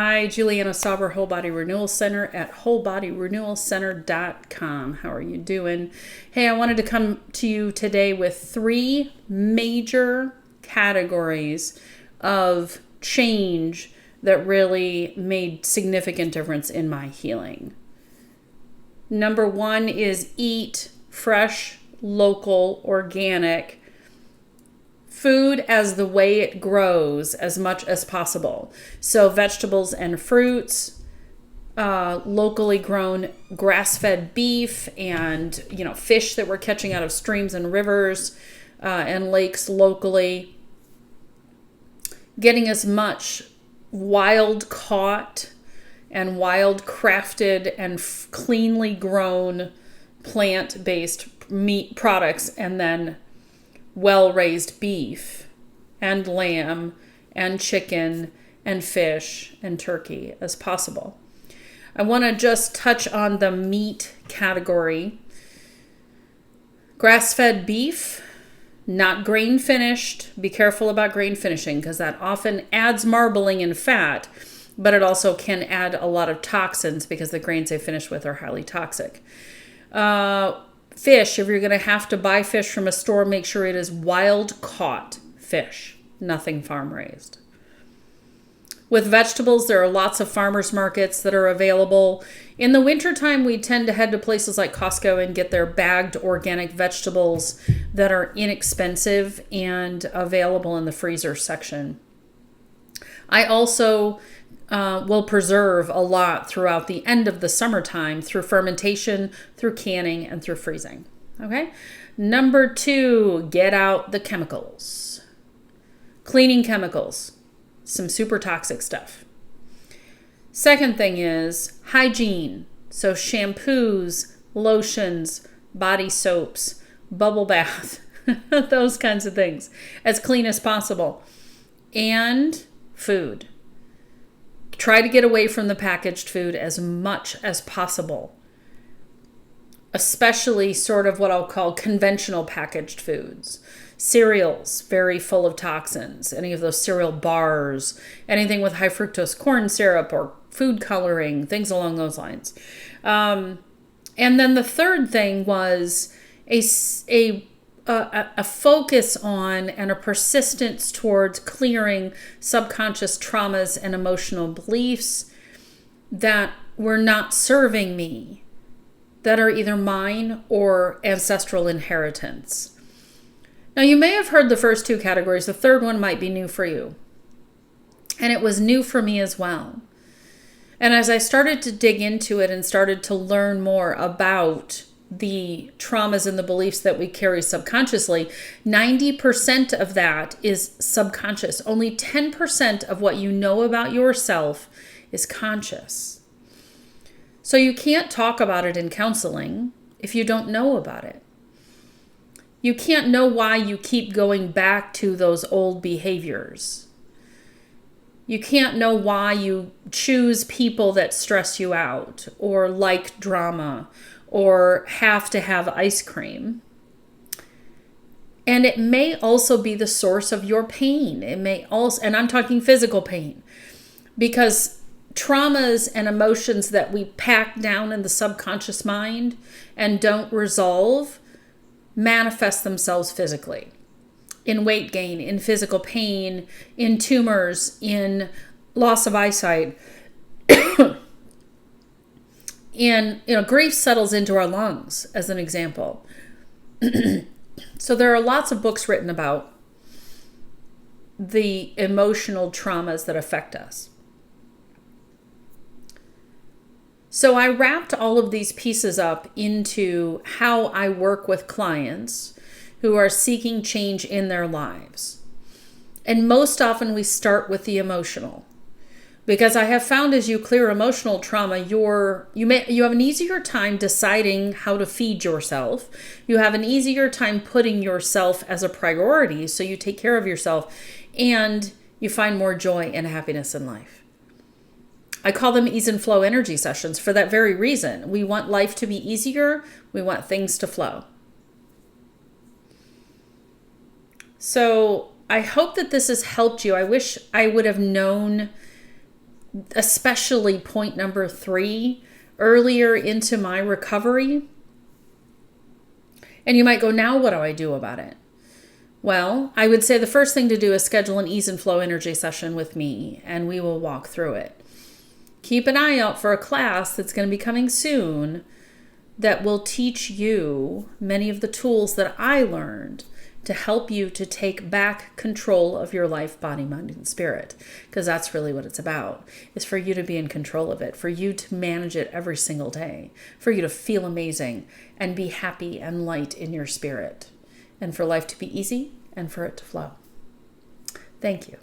Hi, Juliana Sauber, Whole Body Renewal Center at wholebodyrenewalcenter.com. How are you doing? Hey, I wanted to come to you today with 3 major categories of change that really made significant difference in my healing. Number 1 is eat fresh, local, organic food as the way it grows as much as possible. So vegetables and fruits, locally grown grass-fed beef, and fish that we're catching out of streams and rivers and lakes locally. Getting as much wild caught and wild crafted and cleanly grown plant-based meat products, and then well-raised beef and lamb and chicken and fish and turkey as possible. I want to just touch on the meat category. Grass-fed beef, not grain finished. Be careful about grain finishing because that often adds marbling and fat, but it also can add a lot of toxins because the grains they finish with are highly toxic. Fish, if you're going to have to buy fish from a store, make sure it is wild caught fish, nothing farm raised. With vegetables, there are lots of farmers markets that are available. In the wintertime, we tend to head to places like Costco and get their bagged organic vegetables that are inexpensive and available in the freezer section. I also will preserve a lot throughout the end of the summertime through fermentation, through canning, and through freezing. Okay? Number 2, get out the chemicals. Cleaning chemicals, some super toxic stuff. Second thing is hygiene. So shampoos, lotions, body soaps, bubble bath, those kinds of things, as clean as possible. And food. Try to get away from the packaged food as much as possible, especially sort of what I'll call conventional packaged foods. Cereals, very full of toxins, any of those cereal bars, anything with high fructose corn syrup or food coloring, things along those lines. And then the third thing was a focus on and a persistence towards clearing subconscious traumas and emotional beliefs that were not serving me, that are either mine or ancestral inheritance. Now, you may have heard the first 2 categories. The third one might be new for you. And it was new for me as well. And as I started to dig into it and started to learn more about the traumas and the beliefs that we carry subconsciously, 90% of that is subconscious. Only 10% of what you know about yourself is conscious. So you can't talk about it in counseling if you don't know about it. You can't know why you keep going back to those old behaviors. You can't know why you choose people that stress you out or like drama or have to have ice cream. And it may also be the source of your pain. It may also, and I'm talking physical pain, because traumas and emotions that we pack down in the subconscious mind and don't resolve manifest themselves physically. In weight gain, in physical pain, in tumors, in loss of eyesight. And, grief settles into our lungs, as an example. So there are lots of books written about the emotional traumas that affect us. So I wrapped all of these pieces up into how I work with clients who are seeking change in their lives. And most often we start with the emotional. Because I have found as you clear emotional trauma, you have an easier time deciding how to feed yourself. You have an easier time putting yourself as a priority, so you take care of yourself, and you find more joy and happiness in life. I call them ease and flow energy sessions for that very reason. We want life to be easier. We want things to flow. So I hope that this has helped you. I wish I would have known especially point number 3, earlier into my recovery. And you might go, now what do I do about it? Well, I would say the first thing to do is schedule an ease and flow energy session with me, and we will walk through it. Keep an eye out for a class that's going to be coming soon that will teach you many of the tools that I learned to help you to take back control of your life, body, mind, and spirit. Because that's really what it's about, is for you to be in control of it, for you to manage it every single day, for you to feel amazing and be happy and light in your spirit, and for life to be easy and for it to flow. Thank you.